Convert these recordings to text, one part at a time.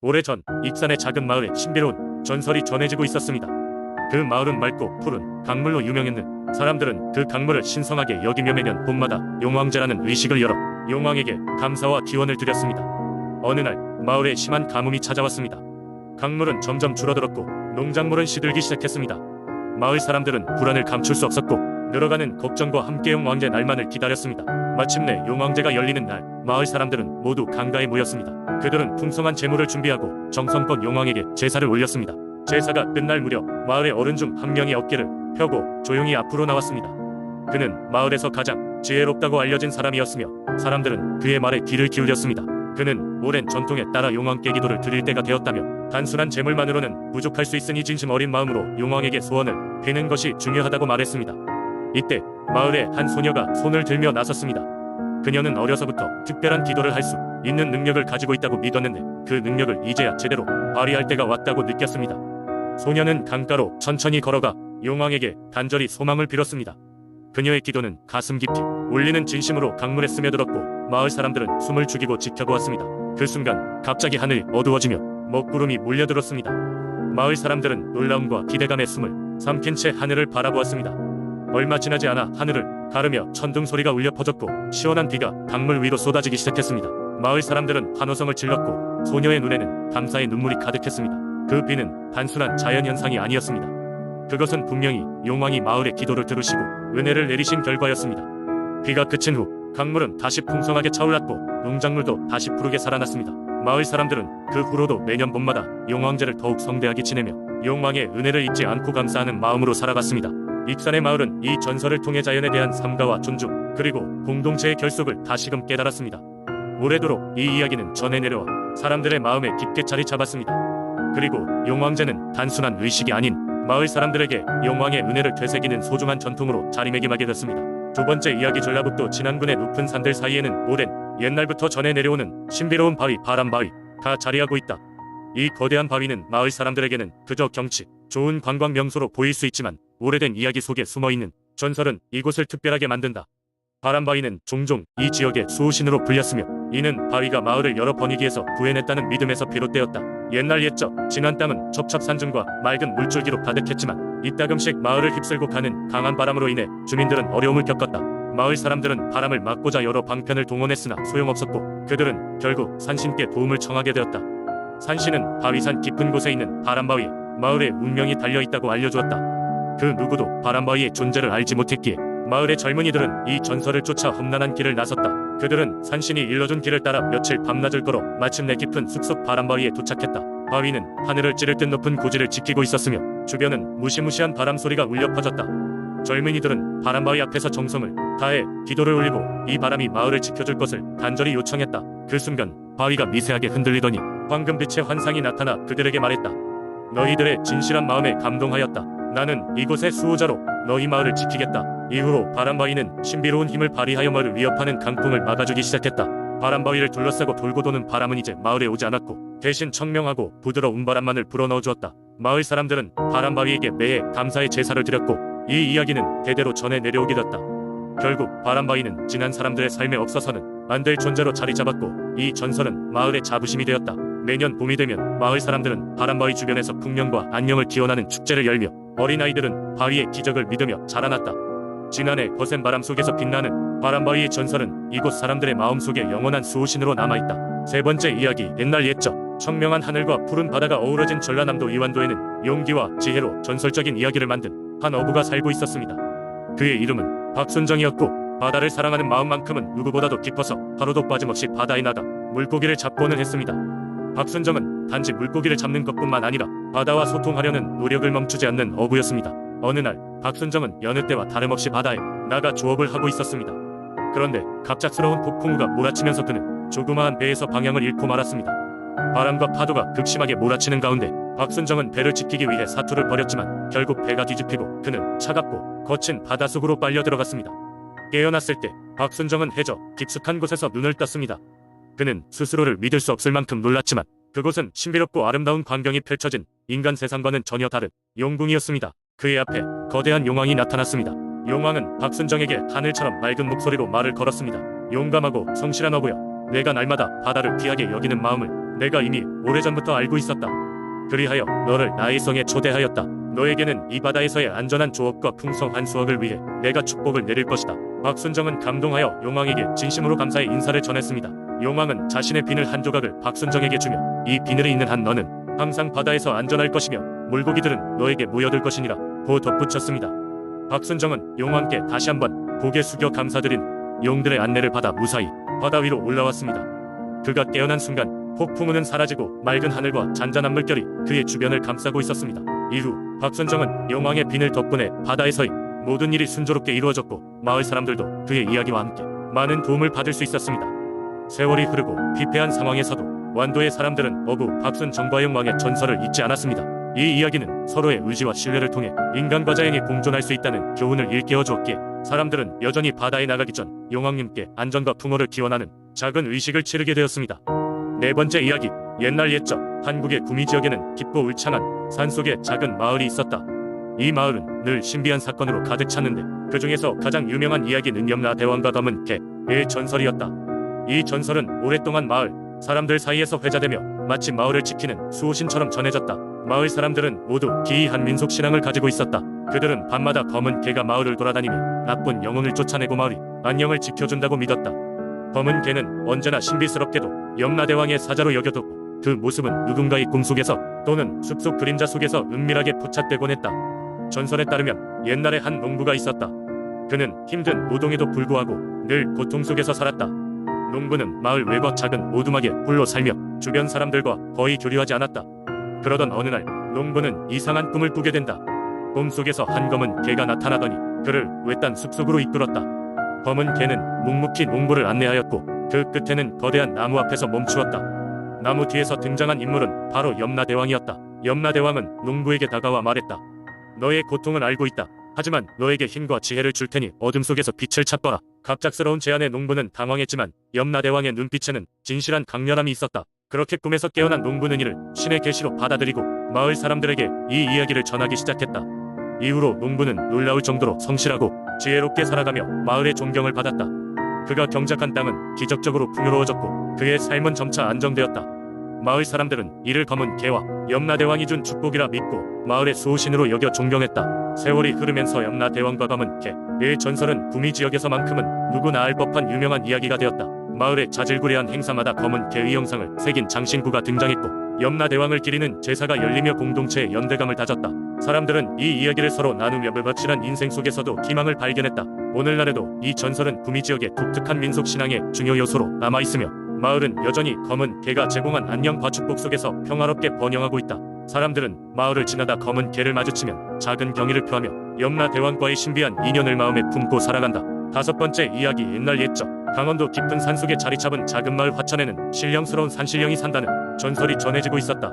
오래전 익산의 작은 마을에 신비로운 전설이 전해지고 있었습니다. 그 마을은 맑고 푸른 강물로 유명했는 사람들은 그 강물을 신성하게 여기며 매년 봄마다 용왕제라는 의식을 열어 용왕에게 감사와 기원을 드렸습니다. 어느 날 마을에 심한 가뭄이 찾아왔습니다. 강물은 점점 줄어들었고 농작물은 시들기 시작했습니다. 마을 사람들은 불안을 감출 수 없었고 늘어가는 걱정과 함께 용왕제 날만을 기다렸습니다. 마침내 용왕제가 열리는 날 마을 사람들은 모두 강가에 모였습니다. 그들은 풍성한 제물을 준비하고 정성껏 용왕에게 제사를 올렸습니다. 제사가 끝날 무렵 마을의 어른 중 한 명이 어깨를 펴고 조용히 앞으로 나왔습니다. 그는 마을에서 가장 지혜롭다고 알려진 사람이었으며 사람들은 그의 말에 귀를 기울였습니다. 그는 오랜 전통에 따라 용왕께 기도를 드릴 때가 되었다며 단순한 제물만으로는 부족할 수 있으니 진심 어린 마음으로 용왕에게 소원을 비는 것이 중요하다고 말했습니다. 이때 마을의 한 소녀가 손을 들며 나섰습니다. 그녀는 어려서부터 특별한 기도를 할 수 있는 능력을 가지고 있다고 믿었는데 그 능력을 이제야 제대로 발휘할 때가 왔다고 느꼈습니다. 소녀는 강가로 천천히 걸어가 용왕에게 간절히 소망을 빌었습니다. 그녀의 기도는 가슴 깊이 울리는 진심으로 강물에 스며들었고 마을 사람들은 숨을 죽이고 지켜보았습니다. 그 순간 갑자기 하늘이 어두워지며 먹구름이 몰려들었습니다. 마을 사람들은 놀라움과 기대감에 숨을 삼킨 채 하늘을 바라보았습니다. 얼마 지나지 않아 하늘을 가르며 천둥 소리가 울려 퍼졌고 시원한 비가 강물 위로 쏟아지기 시작했습니다. 마을 사람들은 환호성을 질렀고 소녀의 눈에는 감사의 눈물이 가득했습니다. 그 비는 단순한 자연현상이 아니었습니다. 그것은 분명히 용왕이 마을의 기도를 들으시고 은혜를 내리신 결과였습니다. 비가 그친 후 강물은 다시 풍성하게 차올랐고 농작물도 다시 푸르게 살아났습니다. 마을 사람들은 그 후로도 매년 봄마다 용왕제를 더욱 성대하게 지내며 용왕의 은혜를 잊지 않고 감사하는 마음으로 살아갔습니다. 익산의 마을은 이 전설을 통해 자연에 대한 삼가와 존중 그리고 공동체의 결속을 다시금 깨달았습니다. 오래도록 이 이야기는 전해 내려와 사람들의 마음에 깊게 자리 잡았습니다. 그리고 용왕제는 단순한 의식이 아닌 마을 사람들에게 용왕의 은혜를 되새기는 소중한 전통으로 자리매김하게 됐습니다. 두 번째 이야기 전라북도 진안군의 높은 산들 사이에는 오랜 옛날부터 전해 내려오는 신비로운 바위 바람바위가 자리하고 있다. 이 거대한 바위는 마을 사람들에게는 그저 경치 좋은 관광 명소로 보일 수 있지만 오래된 이야기 속에 숨어있는 전설은 이곳을 특별하게 만든다. 바람바위는 종종 이 지역의 수호신으로 불렸으며 이는 바위가 마을을 여러 번이기에서 구해냈다는 믿음에서 비롯되었다. 옛날 옛적 진안 땅은 첩첩산중과 맑은 물줄기로 가득했지만 이따금씩 마을을 휩쓸고 가는 강한 바람으로 인해 주민들은 어려움을 겪었다. 마을 사람들은 바람을 막고자 여러 방편을 동원했으나 소용없었고 그들은 결국 산신께 도움을 청하게 되었다. 산신은 바위산 깊은 곳에 있는 바람바위에 마을의 운명이 달려있다고 알려주었다. 그 누구도 바람바위의 존재를 알지 못했기에 마을의 젊은이들은 이 전설을 쫓아 험난한 길을 나섰다. 그들은 산신이 일러준 길을 따라 며칠 밤낮을 걸어 마침내 깊은 숲속 바람바위에 도착했다. 바위는 하늘을 찌를 듯 높은 고지를 지키고 있었으며 주변은 무시무시한 바람 소리가 울려 퍼졌다. 젊은이들은 바람바위 앞에서 정성을 다해 기도를 올리고 이 바람이 마을을 지켜줄 것을 간절히 요청했다. 그 순간 바위가 미세하게 흔들리더니 황금빛의 환상이 나타나 그들에게 말했다. 너희들의 진실한 마음에 감동하였다. 나는 이곳의 수호자로 너희 마을을 지키겠다. 이후로 바람바위는 신비로운 힘을 발휘하여 마을을 위협하는 강풍을 막아주기 시작했다. 바람바위를 둘러싸고 돌고 도는 바람은 이제 마을에 오지 않았고 대신 청명하고 부드러운 바람만을 불어넣어 주었다. 마을 사람들은 바람바위에게 매해 감사의 제사를 드렸고 이 이야기는 대대로 전해 내려오게 됐다. 결국 바람바위는 지난 사람들의 삶에 없어서는 안 될 존재로 자리 잡았고 이 전설은 마을의 자부심이 되었다. 매년 봄이 되면 마을 사람들은 바람바위 주변에서 풍년과 안녕을 기원하는 축제를 열며 어린아이들은 바위의 기적을 믿으며 자라났다. 지난해 거센 바람 속에서 빛나는 바람바위의 전설은 이곳 사람들의 마음속에 영원한 수호신으로 남아있다. 세 번째 이야기 옛날 옛적 청명한 하늘과 푸른 바다가 어우러진 전라남도 이완도에는 용기와 지혜로 전설적인 이야기를 만든 한 어부가 살고 있었습니다. 그의 이름은 박순정이었고 바다를 사랑하는 마음만큼은 누구보다도 깊어서 하루도 빠짐없이 바다에 나가 물고기를 잡고는 했습니다. 박순정은 단지 물고기를 잡는 것뿐만 아니라 바다와 소통하려는 노력을 멈추지 않는 어부였습니다. 어느 날 박순정은 여느 때와 다름없이 바다에 나가 조업을 하고 있었습니다. 그런데 갑작스러운 폭풍우가 몰아치면서 그는 조그마한 배에서 방향을 잃고 말았습니다. 바람과 파도가 극심하게 몰아치는 가운데 박순정은 배를 지키기 위해 사투를 벌였지만 결국 배가 뒤집히고 그는 차갑고 거친 바닷속으로 빨려 들어갔습니다. 깨어났을 때 박순정은 해저 깊숙한 곳에서 눈을 떴습니다. 그는 스스로를 믿을 수 없을 만큼 놀랐지만 그곳은 신비롭고 아름다운 광경이 펼쳐진 인간 세상과는 전혀 다른 용궁이었습니다. 그의 앞에 거대한 용왕이 나타났습니다. 용왕은 박순정에게 하늘처럼 맑은 목소리로 말을 걸었습니다. 용감하고 성실한 어부여, 내가 날마다 바다를 귀하게 여기는 마음을 내가 이미 오래전부터 알고 있었다. 그리하여 너를 나의 성에 초대하였다. 너에게는 이 바다에서의 안전한 조업과 풍성한 수확을 위해 내가 축복을 내릴 것이다. 박순정은 감동하여 용왕에게 진심으로 감사의 인사를 전했습니다. 용왕은 자신의 비늘 한 조각을 박순정에게 주며 이 비늘이 있는 한 너는 항상 바다에서 안전할 것이며 물고기들은 너에게 모여들 것이니라 고 덧붙였습니다. 박순정은 용왕께 다시 한번 고개 숙여 감사드린 용들의 안내를 받아 무사히 바다 위로 올라왔습니다. 그가 깨어난 순간 폭풍우는 사라지고 맑은 하늘과 잔잔한 물결이 그의 주변을 감싸고 있었습니다. 이후 박순정은 용왕의 비늘 덕분에 바다에서의 모든 일이 순조롭게 이루어졌고 마을 사람들도 그의 이야기와 함께 많은 도움을 받을 수 있었습니다. 세월이 흐르고 피폐한 상황에서도 완도의 사람들은 어부 박순정과 용왕의 전설을 잊지 않았습니다. 이 이야기는 서로의 의지와 신뢰를 통해 인간과 자연이 공존할 수 있다는 교훈을 일깨워 주었기에 사람들은 여전히 바다에 나가기 전 용왕님께 안전과 풍어를 기원하는 작은 의식을 치르게 되었습니다. 네 번째 이야기. 옛날 옛적 한국의 구미 지역에는 깊고 울창한 산속에 작은 마을이 있었다. 이 마을은 늘 신비한 사건으로 가득 찼는데 그 중에서 가장 유명한 이야기는 염라대왕과 검은 개의 전설이었다. 이 전설은 오랫동안 마을 사람들 사이에서 회자되며 마치 마을을 지키는 수호신처럼 전해졌다. 마을 사람들은 모두 기이한 민속 신앙을 가지고 있었다. 그들은 밤마다 검은 개가 마을을 돌아다니며 나쁜 영혼을 쫓아내고 마을이 안녕을 지켜준다고 믿었다. 검은 개는 언제나 신비스럽게도 염라대왕의 사자로 여겨졌고 그 모습은 누군가의 꿈속에서 또는 숲속 그림자 속에서 은밀하게 포착되곤 했다. 전설에 따르면 옛날에 한 농부가 있었다. 그는 힘든 노동에도 불구하고 늘 고통 속에서 살았다. 농부는 마을 외곽 작은 오두막에 홀로 살며 주변 사람들과 거의 교류하지 않았다. 그러던 어느 날 농부는 이상한 꿈을 꾸게 된다. 꿈속에서 한 검은 개가 나타나더니 그를 외딴 숲속으로 이끌었다. 검은 개는 묵묵히 농부를 안내하였고 그 끝에는 거대한 나무 앞에서 멈추었다. 나무 뒤에서 등장한 인물은 바로 염라대왕이었다. 염라대왕은 농부에게 다가와 말했다. 너의 고통을 알고 있다. 하지만 너에게 힘과 지혜를 줄 테니 어둠 속에서 빛을 찾거라. 갑작스러운 제안에 농부는 당황했지만 염라대왕의 눈빛에는 진실한 강렬함이 있었다. 그렇게 꿈에서 깨어난 농부는 이를 신의 계시로 받아들이고 마을 사람들에게 이 이야기를 전하기 시작했다. 이후로 농부는 놀라울 정도로 성실하고 지혜롭게 살아가며 마을의 존경을 받았다. 그가 경작한 땅은 기적적으로 풍요로워졌고 그의 삶은 점차 안정되었다. 마을 사람들은 이를 검은 개와 염라대왕이 준 축복이라 믿고 마을의 수호신으로 여겨 존경했다. 세월이 흐르면서 염라대왕과 검은 개의 전설은 구미 지역에서만큼은 누구나 알 법한 유명한 이야기가 되었다. 마을의 자질구레한 행사마다 검은 개의 형상을 새긴 장신구가 등장했고 염라대왕을 기리는 제사가 열리며 공동체의 연대감을 다졌다. 사람들은 이 이야기를 서로 나누며 불확실한 인생 속에서도 희망을 발견했다. 오늘날에도 이 전설은 구미 지역의 독특한 민속신앙의 중요 요소로 남아있으며 마을은 여전히 검은 개가 제공한 안녕과 축복 속에서 평화롭게 번영하고 있다. 사람들은 마을을 지나다 검은 개를 마주치면 작은 경의를 표하며 염라대왕과의 신비한 인연을 마음에 품고 살아간다. 다섯 번째 이야기. 옛날 옛적 강원도 깊은 산속에 자리 잡은 작은 마을 화천에는 신령스러운 산신령이 산다는 전설이 전해지고 있었다.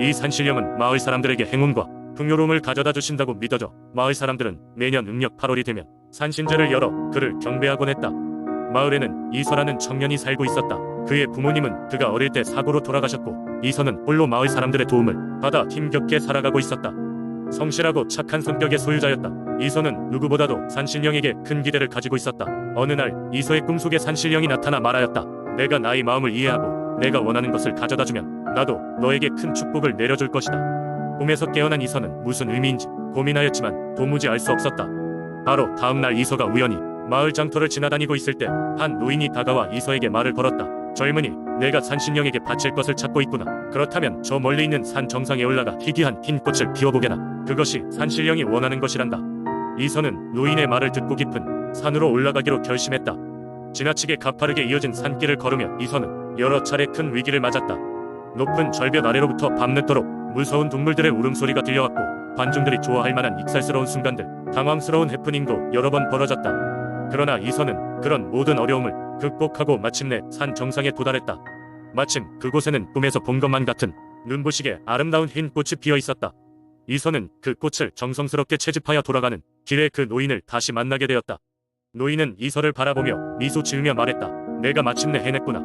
이 산신령은 마을 사람들에게 행운과 풍요로움을 가져다 주신다고 믿어져 마을 사람들은 매년 음력 8월이 되면 산신제를 열어 그를 경배하곤 했다. 마을에는 이서라는 청년이 살고 있었다. 그의 부모님은 그가 어릴 때 사고로 돌아가셨고 이서는 홀로 마을 사람들의 도움을 받아 힘겹게 살아가고 있었다. 성실하고 착한 성격의 소유자였다. 이서는 누구보다도 산신령에게 큰 기대를 가지고 있었다. 어느 날 이서의 꿈속에 산신령이 나타나 말하였다. 내가 나의 마음을 이해하고 내가 원하는 것을 가져다주면 나도 너에게 큰 축복을 내려줄 것이다. 꿈에서 깨어난 이서는 무슨 의미인지 고민하였지만 도무지 알 수 없었다. 바로 다음날 이서가 우연히 마을 장터를 지나다니고 있을 때 한 노인이 다가와 이서에게 말을 걸었다. 젊은이, 내가 산신령에게 바칠 것을 찾고 있구나. 그렇다면 저 멀리 있는 산 정상에 올라가 희귀한 흰 꽃을 피워보게나. 그것이 산신령이 원하는 것이란다. 이서는 노인의 말을 듣고 깊은 산으로 올라가기로 결심했다. 지나치게 가파르게 이어진 산길을 걸으며 이서는 여러 차례 큰 위기를 맞았다. 높은 절벽 아래로부터 밤늦도록 무서운 동물들의 울음소리가 들려왔고 관중들이 좋아할 만한 익살스러운 순간들, 당황스러운 해프닝도 여러 번 벌어졌다. 그러나 이서는 그런 모든 어려움을 극복하고 마침내 산 정상에 도달했다. 마침 그곳에는 꿈에서 본 것만 같은 눈부시게 아름다운 흰 꽃이 피어 있었다. 이서는 그 꽃을 정성스럽게 채집하여 돌아가는 길에 그 노인을 다시 만나게 되었다. 노인은 이서를 바라보며 미소 지으며 말했다. 내가 마침내 해냈구나.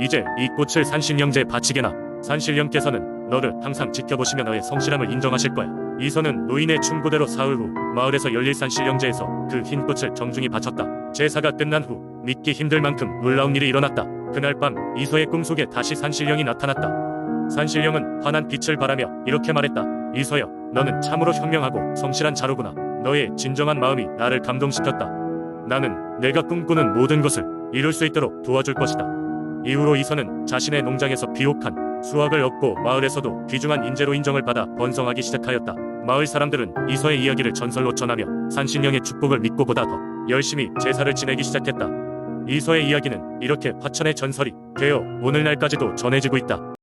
이제 이 꽃을 산신령제에 바치게나. 산신령께서는 너를 항상 지켜보시며 너의 성실함을 인정하실 거야. 이서는 노인의 충고대로 사흘 후 마을에서 열릴 산신령제에서 그 흰 꽃을 정중히 바쳤다. 제사가 끝난 후 믿기 힘들 만큼 놀라운 일이 일어났다. 그날 밤 이서의 꿈속에 다시 산신령이 나타났다. 산신령은 환한 빛을 발하며 이렇게 말했다. 이서여, 너는 참으로 현명하고 성실한 자로구나. 너의 진정한 마음이 나를 감동시켰다. 나는 내가 꿈꾸는 모든 것을 이룰 수 있도록 도와줄 것이다. 이후로 이서는 자신의 농장에서 비옥한 수확을 얻고 마을에서도 귀중한 인재로 인정을 받아 번성하기 시작하였다. 마을 사람들은 이서의 이야기를 전설로 전하며 산신령의 축복을 믿고 보다 더 열심히 제사를 지내기 시작했다. 이서의 이야기는 이렇게 화천의 전설이 되어 오늘날까지도 전해지고 있다.